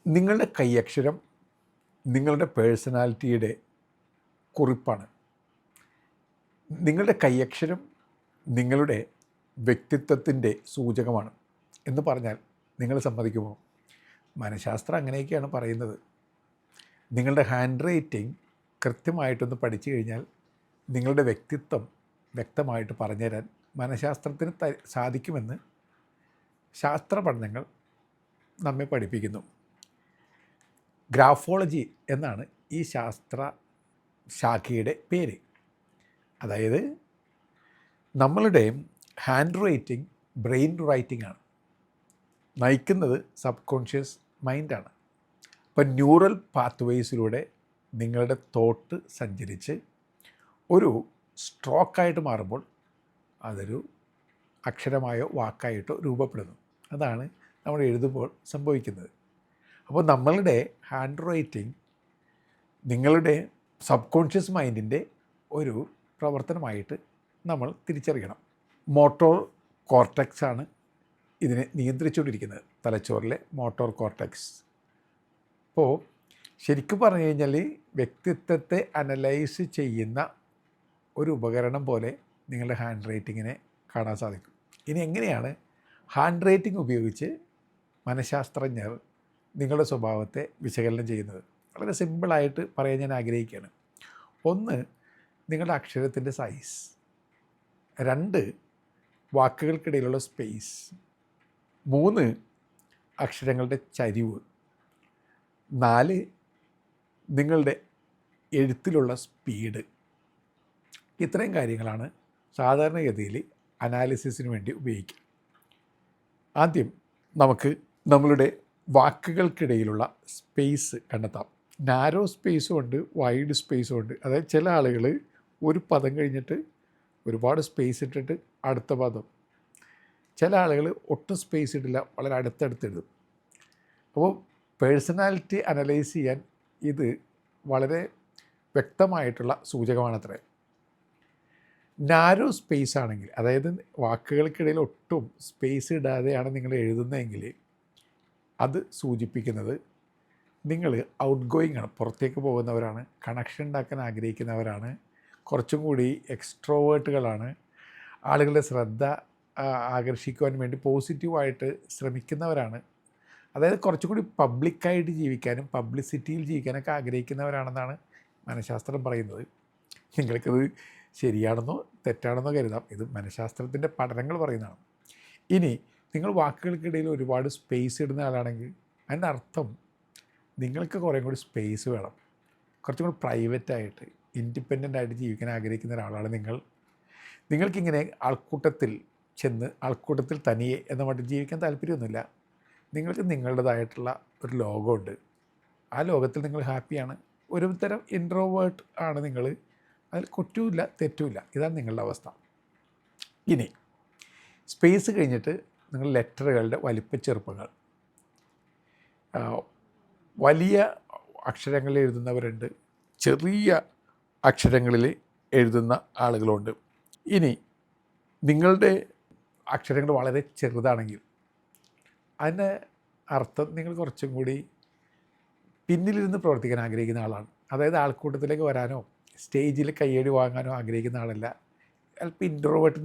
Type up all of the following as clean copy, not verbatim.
നിങ്ങളുടെ കൈയക്ഷരം നിങ്ങളുടെ പേഴ്സണാലിറ്റിയുടെ കുറിപ്പാണ്. നിങ്ങളുടെ കൈയക്ഷരം നിങ്ങളുടെ വ്യക്തിത്വത്തിൻ്റെ സൂചകമാണ് എന്ന് പറഞ്ഞാൽ നിങ്ങൾ സമ്മതിക്കുമോ? മനഃശാസ്ത്രം അങ്ങനെയൊക്കെയാണ് പറയുന്നത്. നിങ്ങളുടെ ഹാൻഡ് റൈറ്റിംഗ് കൃത്യമായിട്ടൊന്ന് പഠിച്ചു കഴിഞ്ഞാൽ നിങ്ങളുടെ വ്യക്തിത്വം വ്യക്തമായിട്ട് പറഞ്ഞുതരാൻ മനഃശാസ്ത്രത്തിന് സാധിക്കുമെന്ന് ശാസ്ത്ര പഠനങ്ങൾ നമ്മെ പഠിപ്പിക്കുന്നു. ഗ്രാഫോളജി എന്നാണ് ഈ ശാസ്ത്ര ശാഖയുടെ പേര്. അതായത് നമ്മളുടെ ഹാൻഡ് റൈറ്റിംഗ് ബ്രെയിൻ റൈറ്റിംഗ് ആണ്. നയിക്കുന്നത് സബ് കോൺഷ്യസ് മൈൻഡാണ്. ഇപ്പം ന്യൂറൽ പാത്വേസിലൂടെ നിങ്ങളുടെ തോട്ട് സഞ്ചരിച്ച് ഒരു സ്ട്രോക്കായിട്ട് മാറുമ്പോൾ അതൊരു അക്ഷരമായോ വാക്കായിട്ടോ രൂപപ്പെടുന്നു. അതാണ് നമ്മൾ എഴുതുമ്പോൾ സംഭവിക്കുന്നത്. അപ്പോൾ നമ്മളുടെ ഹാൻഡ് റൈറ്റിംഗ് നിങ്ങളുടെ സബ് കോൺഷ്യസ് മൈൻഡിൻ്റെ ഒരു പ്രവർത്തനമായിട്ട് നമ്മൾ തിരിച്ചറിയണം. മോട്ടോർ കോർട്ടെക്സ് ആണ് ഇതിനെ നിയന്ത്രിച്ചുകൊണ്ടിരിക്കുന്നത്, തലച്ചോറിലെ മോട്ടോർ കോർട്ടെക്സ്. അപ്പോൾ ശരിക്കും പറഞ്ഞു കഴിഞ്ഞാൽ വ്യക്തിത്വത്തെ അനലൈസ് ചെയ്യുന്ന ഒരു ഉപകരണം പോലെ നിങ്ങളുടെ ഹാൻഡ് റൈറ്റിങ്ങിനെ കാണാൻ സാധിക്കും. ഇനി എങ്ങനെയാണ് ഹാൻഡ് റൈറ്റിംഗ് ഉപയോഗിച്ച് മനഃശാസ്ത്രജ്ഞർ നിങ്ങളുടെ സ്വഭാവത്തെ വിശകലനം ചെയ്യുന്നത്? വളരെ സിമ്പിളായിട്ട് പറയാൻ ഞാൻ ആഗ്രഹിക്കുകയാണ്. 1, നിങ്ങളുടെ അക്ഷരത്തിൻ്റെ സൈസ്. 2, വാക്കുകൾക്കിടയിലുള്ള സ്പേസ്. 3, അക്ഷരങ്ങളുടെ ചരിവ്. 4, നിങ്ങളുടെ എഴുത്തിലുള്ള സ്പീഡ്. ഇത്രയും കാര്യങ്ങളാണ് സാധാരണഗതിയിൽ അനാലിസിസിന് വേണ്ടി ഉപയോഗിക്കുക. ആദ്യം നമുക്ക് നമ്മളുടെ വാക്കുകൾക്കിടയിലുള്ള സ്പേസ് കണ്ടെത്താം. നാരോ സ്പേസും ഉണ്ട്, വൈഡ് സ്പേസും ഉണ്ട്. അതായത് ചില ആളുകൾ ഒരു പദം കഴിഞ്ഞിട്ട് ഒരുപാട് സ്പേസ് ഇട്ടിട്ട് അടുത്ത പദം, ചില ആളുകൾ ഒട്ടും സ്പേസ് ഇട്ടില്ല, വളരെ അടുത്തടുത്ത് എഴുതും. അപ്പോൾ പേഴ്സണാലിറ്റി അനലൈസ് ചെയ്യാൻ ഇത് വളരെ വ്യക്തമായിട്ടുള്ള സൂചകമാണത്രേ. നാരോ സ്പേസ് ആണെങ്കിൽ, അതായത് വാക്കുകൾക്കിടയിൽ ഒട്ടും സ്പേസ് ഇടാതെയാണ് നിങ്ങൾ എഴുതുന്നതെങ്കിൽ അത് സൂചിപ്പിക്കുന്നത് നിങ്ങൾ ഔട്ട് ഗോയിങ് ആണ്, പുറത്തേക്ക് പോകുന്നവരാണ്, കണക്ഷൻ ഉണ്ടാക്കാൻ ആഗ്രഹിക്കുന്നവരാണ്, കുറച്ചും കൂടി എക്സ്ട്രോവേർട്ടുകളാണ്, ആളുകളുടെ ശ്രദ്ധ ആകർഷിക്കുവാൻ വേണ്ടി പോസിറ്റീവായിട്ട് ശ്രമിക്കുന്നവരാണ്. അതായത് കുറച്ചും കൂടി പബ്ലിക്കായിട്ട് ജീവിക്കാനും പബ്ലിസിറ്റിയിൽ ജീവിക്കാനൊക്കെ ആഗ്രഹിക്കുന്നവരാണെന്നാണ് മനഃശാസ്ത്രം പറയുന്നത്. നിങ്ങൾക്കത് ശരിയാണെന്നോ തെറ്റാണെന്നോ കരുതാം, ഇത് മനഃശാസ്ത്രത്തിൻ്റെ പഠനങ്ങൾ പറയുന്നതാണ്. ഇനി നിങ്ങൾ വാക്കുകൾക്കിടയിൽ ഒരുപാട് സ്പേസ് ഇടുന്ന ആളാണെങ്കിൽ അതിൻ്റെ അർത്ഥം നിങ്ങൾക്ക് കുറേ കൂടി സ്പേസ് വേണം, കുറച്ചും കൂടി പ്രൈവറ്റായിട്ട് ഇൻഡിപെൻഡൻ്റ് ആയിട്ട് ജീവിക്കാൻ ആഗ്രഹിക്കുന്ന ഒരാളാണ് നിങ്ങൾ. നിങ്ങൾക്കിങ്ങനെ ആൾക്കൂട്ടത്തിൽ ചെന്ന് ആൾക്കൂട്ടത്തിൽ തനിയെ എന്ന മട്ടിൽ ജീവിക്കാൻ താല്പര്യമൊന്നുമില്ല. നിങ്ങൾക്ക് നിങ്ങളുടേതായിട്ടുള്ള ഒരു ലോകമുണ്ട്, ആ ലോകത്തിൽ നിങ്ങൾ ഹാപ്പിയാണ്. ഒരു തരം ഇൻട്രോവേർട്ട് ആണ് നിങ്ങൾ, അതിൽ കുറ്റവുമില്ല തെറ്റുമില്ല. ഇതാണ് നിങ്ങളുടെ അവസ്ഥ. ഇനി സ്പേസ് കഴിഞ്ഞിട്ട് നിങ്ങൾ ലെറ്ററുകളുടെ വലിപ്പച്ചെറുപ്പങ്ങൾ. വലിയ അക്ഷരങ്ങളിൽ എഴുതുന്നവരുണ്ട്, ചെറിയ അക്ഷരങ്ങളിൽ എഴുതുന്ന ആളുകളുണ്ട്. ഇനി നിങ്ങളുടെ അക്ഷരങ്ങൾ വളരെ ചെറുതാണെങ്കിൽ അതിൻ്റെ അർത്ഥം നിങ്ങൾ കുറച്ചും കൂടി പിന്നിലിരുന്ന് പ്രവർത്തിക്കാൻ ആഗ്രഹിക്കുന്ന ആളാണ്. അതായത് ആൾക്കൂട്ടത്തിലേക്ക് വരാനോ സ്റ്റേജിൽ കയ്യടി വാങ്ങാനോ ആഗ്രഹിക്കുന്ന ആളല്ല. അല്പം ഇൻട്രോവേർട്ട്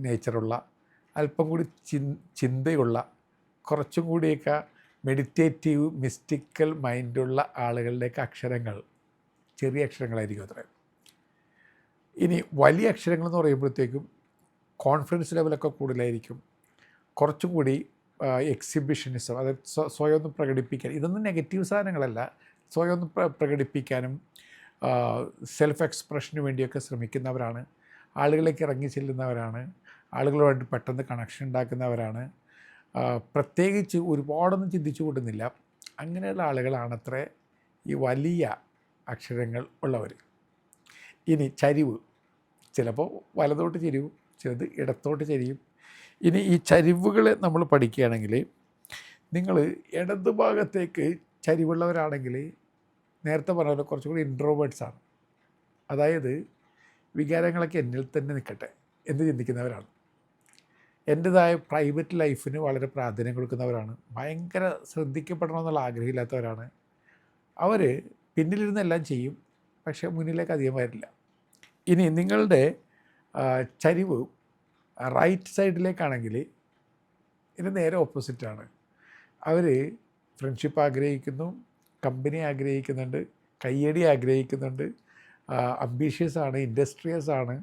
നേച്ചറുള്ള, അല്പം കൂടി ചിന്തയുള്ള, കുറച്ചും കൂടിയൊക്കെ മെഡിറ്റേറ്റീവ് മിസ്റ്റിക്കൽ മൈൻഡുള്ള ആളുകളുടെയൊക്കെ അക്ഷരങ്ങൾ ചെറിയ അക്ഷരങ്ങളായിരിക്കും അത്ര. ഇനി വലിയ അക്ഷരങ്ങളെന്ന് പറയുമ്പോഴത്തേക്കും കോൺഫിഡൻസ് ലെവലൊക്കെ കൂടുതലായിരിക്കും, കുറച്ചും കൂടി എക്സിബിഷനിസം, അതായത് സ്വയം ഒന്ന് പ്രകടിപ്പിക്കാൻ. ഇതൊന്നും നെഗറ്റീവ് സാധനങ്ങളല്ല, സ്വയം ഒന്ന് പ്രകടിപ്പിക്കാനും സെൽഫ് എക്സ്പ്രഷന് വേണ്ടിയൊക്കെ ശ്രമിക്കുന്നവരാണ്, ആളുകളിലേക്ക് ഇറങ്ങി ചെല്ലുന്നവരാണ്, ആളുകളുമായിട്ട് പെട്ടെന്ന് കണക്ഷൻ ഉണ്ടാക്കുന്നവരാണ്, പ്രത്യേകിച്ച് ഒരുപാടൊന്നും ചിന്തിച്ചു കൂട്ടുന്നില്ല. അങ്ങനെയുള്ള ആളുകളാണത്രേ ഈ വലിയ അക്ഷരങ്ങൾ ഉള്ളവർ. ഇനി ചരിവ്, ചിലപ്പോൾ വലതോട്ട് ചരിവും, ചിലത് ഇടത്തോട്ട് ചരിയും. ഇനി ഈ ചരിവുകളെ നമ്മൾ പഠിക്കുകയാണെങ്കിൽ നിങ്ങൾ ഇടത് ഭാഗത്തേക്ക് ചരിവുള്ളവരാണെങ്കിൽ നേരത്തെ പറഞ്ഞ പോലെ കുറച്ചും കൂടി ഇൻട്രോവേർട്സാണ്. അതായത് വികാരങ്ങളൊക്കെ എന്നിൽ തന്നെ നിൽക്കട്ടെ എന്ന് ചിന്തിക്കുന്നവരാണ്. എൻ്റേതായ പ്രൈവറ്റ് ലൈഫിന് വളരെ പ്രാധാന്യം കൊടുക്കുന്നവരാണ്, ഭയങ്കര ശ്രദ്ധിക്കപ്പെടണമെന്നുള്ള ആഗ്രഹമില്ലാത്തവരാണ്. അവർ പിന്നിലിരുന്ന് എല്ലാം ചെയ്യും, പക്ഷേ മുന്നിലേക്ക് അധികം വരില്ല. ഇനി നിങ്ങളുടെ ചരിവ് റൈറ്റ് സൈഡിലേക്കാണെങ്കിൽ ഇത് നേരെ ഓപ്പോസിറ്റാണ്. അവർ ഫ്രണ്ട്ഷിപ്പ് ആഗ്രഹിക്കുന്നു, കമ്പനി ആഗ്രഹിക്കുന്നുണ്ട്, കയ്യടി ആഗ്രഹിക്കുന്നുണ്ട്, അംബീഷ്യസ് ആണ്, ഇൻഡസ്ട്രിയസ് ആണ്,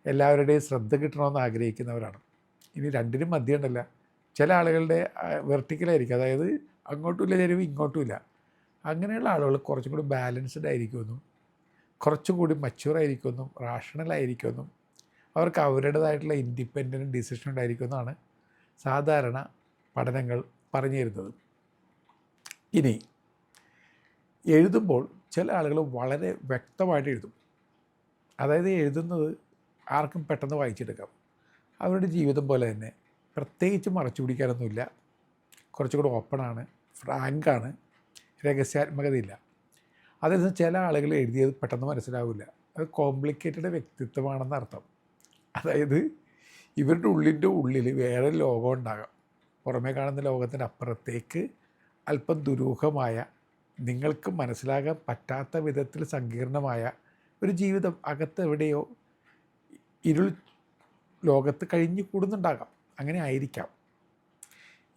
എല്ലാവരുടെയും ശ്രദ്ധ കിട്ടണമെന്ന് ആഗ്രഹിക്കുന്നവരാണ്. ഇനി രണ്ടിനും മധ്യമുണ്ടല്ല, ചില ആളുകളുടെ വെർട്ടിക്കലായിരിക്കും, അതായത് അങ്ങോട്ടുമില്ല ചരിവ് ഇങ്ങോട്ടുമില്ല. അങ്ങനെയുള്ള ആളുകൾ കുറച്ചും കൂടി ബാലൻസ്ഡ് ആയിരിക്കുമെന്നും കുറച്ചും കൂടി മച്യൂറായിരിക്കുമെന്നും റാഷണലായിരിക്കുമെന്നും അവർക്ക് അവരുടേതായിട്ടുള്ള ഇൻഡിപെൻഡൻറ്റ് ഡിസിഷൻ ഉണ്ടായിരിക്കുമെന്നാണ് സാധാരണ പഠനങ്ങൾ പറഞ്ഞു തരുന്നത്. ഇനി എഴുതുമ്പോൾ ചില ആളുകൾ വളരെ വ്യക്തമായിട്ട് എഴുതും. അതായത് എഴുതുന്നത് ആർക്കും പെട്ടെന്ന് വായിച്ചെടുക്കാം. അവരുടെ ജീവിതം പോലെ തന്നെ പ്രത്യേകിച്ച് മറച്ചു പിടിക്കാനൊന്നുമില്ല, കുറച്ചുകൂടി ഓപ്പണാണ്, ഫ്രാങ്കാണ്, രഹസ്യാത്മകതയില്ല. അതേസമയം ചില ആളുകൾ എഴുതിയത് പെട്ടെന്ന് മനസ്സിലാവില്ല. അത് കോംപ്ലിക്കേറ്റഡ് വ്യക്തിത്വമാണെന്ന് അർത്ഥം. അതായത് ഇവരുടെ ഉള്ളിൽ വേറെ ലോകം ഉണ്ടാകാം. പുറമേ കാണുന്ന ലോകത്തിൻ്റെ അപ്പുറത്തേക്ക് അല്പം ദുരൂഹമായ, നിങ്ങൾക്ക് മനസ്സിലാകാൻ പറ്റാത്ത വിധത്തിൽ സങ്കീർണമായ ഒരു ജീവിതം അകത്ത് എവിടെയോ ഇരുൾ ലോകത്ത് കഴിഞ്ഞു കൂടുന്നുണ്ടാകാം. അങ്ങനെ ആയിരിക്കാം.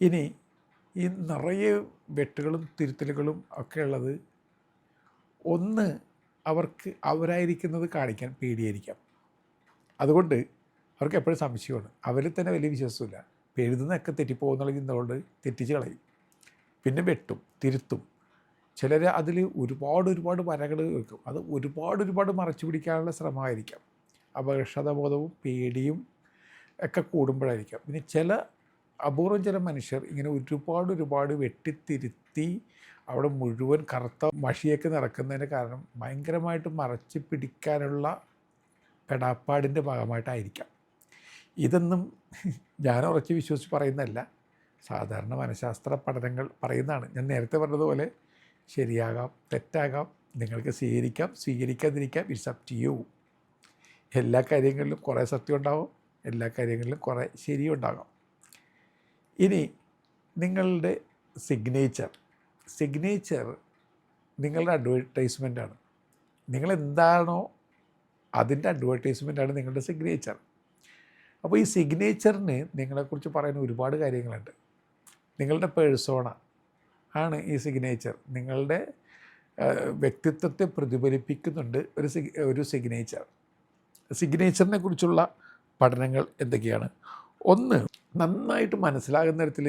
ഇനി ഈ നിറയെ വെട്ടുകളും തിരുത്തലുകളും ഒക്കെ ഉള്ളത്, ഒന്ന് അവർക്ക് അവരായിരിക്കുന്നത് കാണിക്കാൻ പേടിയായിരിക്കാം. അതുകൊണ്ട് അവർക്ക് എപ്പോഴും സംശയമാണ്, അവരിൽ തന്നെ വലിയ വിശ്വാസമില്ല. എഴുതുന്നതൊക്കെ തെറ്റിപ്പോകുന്നുള്ള ചിന്തകൊണ്ട് തെറ്റിച്ച് കളയും, പിന്നെ വെട്ടും തിരുത്തും. ചിലർ അതിൽ ഒരുപാട് വരകൾ വെക്കും. അത് ഒരുപാട് മറച്ചു പിടിക്കാനുള്ള ശ്രമമായിരിക്കാം. അപകർഷതാബോധവും പേടിയും ഒക്കെ കൂടുമ്പോഴായിരിക്കാം. പിന്നെ അപൂർവം ചില മനുഷ്യർ ഇങ്ങനെ ഒരുപാട് വെട്ടിത്തിരുത്തി അവിടെ മുഴുവൻ കറുത്ത മഷിയൊക്കെ നിറക്കുന്നതിൻ്റെ കാരണം ഭയങ്കരമായിട്ട് മറച്ചു പിടിക്കാനുള്ള പെടാപ്പാടിൻ്റെ ഭാഗമായിട്ടായിരിക്കാം. ഇതൊന്നും ഞാൻ ഉറച്ച് വിശ്വസിച്ച് പറയുന്നതല്ല, സാധാരണ മനഃശാസ്ത്ര പഠനങ്ങൾ പറയുന്നതാണ്. ഞാൻ നേരത്തെ പറഞ്ഞതുപോലെ ശരിയാകാം, തെറ്റാകാം, നിങ്ങൾക്ക് സ്വീകരിക്കാം, സ്വീകരിക്കാതിരിക്കാം, ഇറ്റ്സ് അപ് ടു യു. എല്ലാ കാര്യങ്ങളിലും കുറേ സത്യം ഉണ്ടാവും, എല്ലാ കാര്യങ്ങളിലും കുറേ ശരിയും ഉണ്ടാകാം. ഇനി നിങ്ങളുടെ സിഗ്നേച്ചർ നിങ്ങളുടെ അഡ്വർടൈസ്മെൻറ്റാണ്. നിങ്ങളെന്താണോ അതിൻ്റെ അഡ്വർടൈസ്മെൻറ്റാണ് നിങ്ങളുടെ സിഗ്നേച്ചർ. അപ്പോൾ ഈ സിഗ്നേച്ചറിന് നിങ്ങളെക്കുറിച്ച് പറയുന്ന ഒരുപാട് കാര്യങ്ങളുണ്ട്. നിങ്ങളുടെ പേഴ്സോണ ആണ് ഈ സിഗ്നേച്ചർ. നിങ്ങളുടെ വ്യക്തിത്വത്തെ പ്രതിഫലിപ്പിക്കുന്നുണ്ട് ഒരു സിഗ്നേച്ചറിനെ കുറിച്ചുള്ള പഠനങ്ങൾ എന്തൊക്കെയാണ്? ഒന്ന്, നന്നായിട്ട് മനസ്സിലാകുന്ന തരത്തിൽ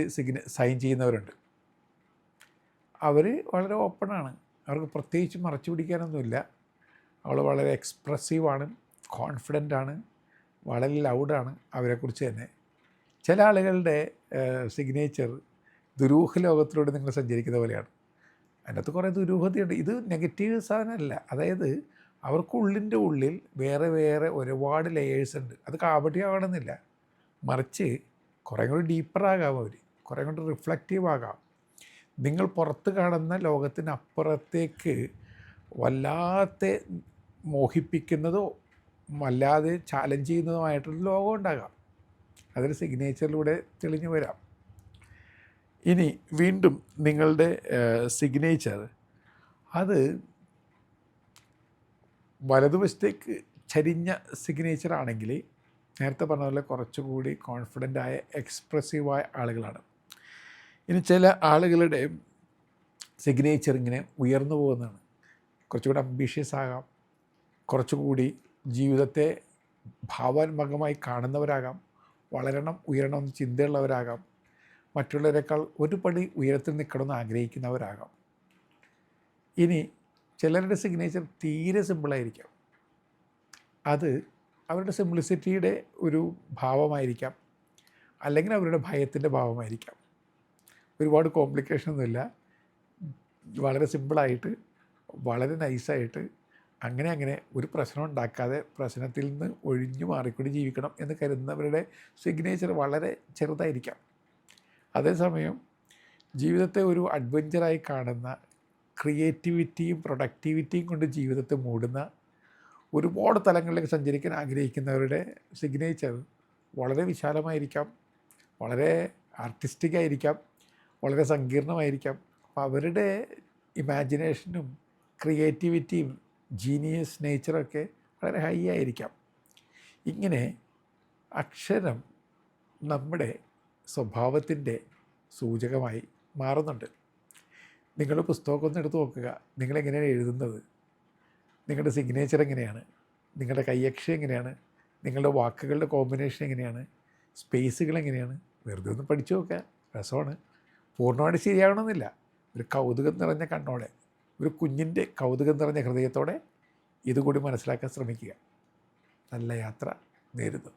സൈൻ ചെയ്യുന്നവരുണ്ട്. അവർ വളരെ ഓപ്പണാണ്, അവർക്ക് പ്രത്യേകിച്ച് മറച്ചു പിടിക്കാനൊന്നുമില്ല. അവൾ വളരെ എക്സ്പ്രസീവാണ്, കോൺഫിഡൻ്റാണ്, വളരെ ലൗഡാണ് അവരെക്കുറിച്ച് തന്നെ. ചില ആളുകളുടെ സിഗ്നേച്ചർ ദുരൂഹ ലോകത്തിലൂടെ നിങ്ങൾ സഞ്ചരിക്കുന്ന പോലെയാണ്. അതിനകത്ത് കുറേ ദുരൂഹതയുണ്ട്. ഇത് നെഗറ്റീവ് സാധനമല്ല. അതായത് അവർക്കുള്ളിൻ്റെ ഉള്ളിൽ വേറെ ഒരുപാട് ലെയേഴ്സ് ഉണ്ട്. അത് കാപട്യമാകണമെന്നില്ല, മറിച്ച് കുറേ കൂടി ഡീപ്പറാകാം, അവർ കുറേ കൂടി റിഫ്ലക്റ്റീവ് ആകാം. നിങ്ങൾ പുറത്ത് കാണുന്ന ലോകത്തിനപ്പുറത്തേക്ക് വല്ലാതെ മോഹിപ്പിക്കുന്നതോ വല്ലാതെ ചാലഞ്ച് ചെയ്യുന്നതുമായിട്ടൊരു ലോകം ഉണ്ടാകാം. അതിൽ സിഗ്നേച്ചറിലൂടെ തെളിഞ്ഞു വരാം. ഇനി വീണ്ടും നിങ്ങളുടെ സിഗ്നേച്ചർ അത് വലതുവശത്തേക്ക് ചരിഞ്ഞ സിഗ്നേച്ചർ ആണെങ്കിൽ നേരത്തെ പറഞ്ഞ പോലെ കുറച്ചുകൂടി കോൺഫിഡൻ്റായ എക്സ്പ്രസീവായ ആളുകളാണ്. ഇനി ചില ആളുകളുടെ സിഗ്നേച്ചർ ഇങ്ങനെ ഉയർന്നു പോകുന്നതാണ്. കുറച്ചുകൂടി അംബീഷ്യസ് ആകാം, കുറച്ചുകൂടി ജീവിതത്തെ ഭാവാത്മകമായി കാണുന്നവരാകാം, വളരണം ഉയരണമെന്ന് ചിന്തയുള്ളവരാകാം, മറ്റുള്ളവരെക്കാൾ ഒരു പടി ഉയരത്തിൽ നിൽക്കണമെന്ന് ആഗ്രഹിക്കുന്നവരാകാം. ഇനി ചിലരുടെ സിഗ്നേച്ചർ തീരെ സിമ്പിളായിരിക്കാം. അത് അവരുടെ സിംപ്ലിസിറ്റിയുടെ ഒരു ഭാവമായിരിക്കാം, അല്ലെങ്കിൽ അവരുടെ ഭയത്തിൻ്റെ ഭാവമായിരിക്കാം. ഒരുപാട് കോംപ്ലിക്കേഷനൊന്നുമില്ല, വളരെ സിമ്പിളായിട്ട് വളരെ നൈസായിട്ട് അങ്ങനെ ഒരു പ്രശ്നം ഉണ്ടാക്കാതെ പ്രശ്നത്തിൽ നിന്ന് ഒഴിഞ്ഞു മാറിക്കൂടി ജീവിക്കണം എന്ന് കരുതുന്നവരുടെ സിഗ്നേച്ചർ വളരെ ചെറുതായിരിക്കാം. അതേസമയം ജീവിതത്തെ ഒരു അഡ്വഞ്ചറായി കാണുന്ന, ക്രിയേറ്റിവിറ്റിയും പ്രൊഡക്റ്റിവിറ്റിയും കൊണ്ട് ജീവിതത്തെ മൂടുന്ന, ഒരുപാട് തലങ്ങളിലേക്ക് സഞ്ചരിക്കാൻ ആഗ്രഹിക്കുന്നവരുടെ സിഗ്നേച്ചർ വളരെ വിശാലമായിരിക്കാം, വളരെ ആർട്ടിസ്റ്റിക് ആയിരിക്കാം, വളരെ സങ്കീർണമായിരിക്കാം. അപ്പോൾ അവരുടെ ഇമാജിനേഷനും ക്രിയേറ്റിവിറ്റിയും ജീനിയസ് നേച്ചറൊക്കെ വളരെ ഹൈ ആയിരിക്കാം. ഇങ്ങനെ അക്ഷരം നമ്മുടെ സ്വഭാവത്തിൻ്റെ സൂചകമായി മാറുന്നുണ്ട്. നിങ്ങൾ പുസ്തകമൊക്കെ ഒന്ന് എടുത്ത് നോക്കുക. നിങ്ങളെങ്ങനെയാണ് എഴുതുന്നത്, നിങ്ങളുടെ സിഗ്നേച്ചർ എങ്ങനെയാണ്, നിങ്ങളുടെ കൈയക്ഷരം എങ്ങനെയാണ്, നിങ്ങളുടെ വാക്കുകളുടെ കോമ്പിനേഷൻ എങ്ങനെയാണ്, സ്പേസുകൾ എങ്ങനെയാണ്, വെറുതെ ഒന്ന് പഠിച്ചു നോക്കുക. രസമാണ്. പൂർണ്ണമായിട്ട് ശരിയാവണമെന്നില്ല. ഒരു കൗതുകം നിറഞ്ഞ കണ്ണോടെ, ഒരു കുഞ്ഞിൻ്റെ കൗതുകം നിറഞ്ഞ ഹൃദയത്തോടെ ഇതുകൂടി മനസ്സിലാക്കാൻ ശ്രമിക്കുക. നല്ല യാത്ര നേരുന്നു.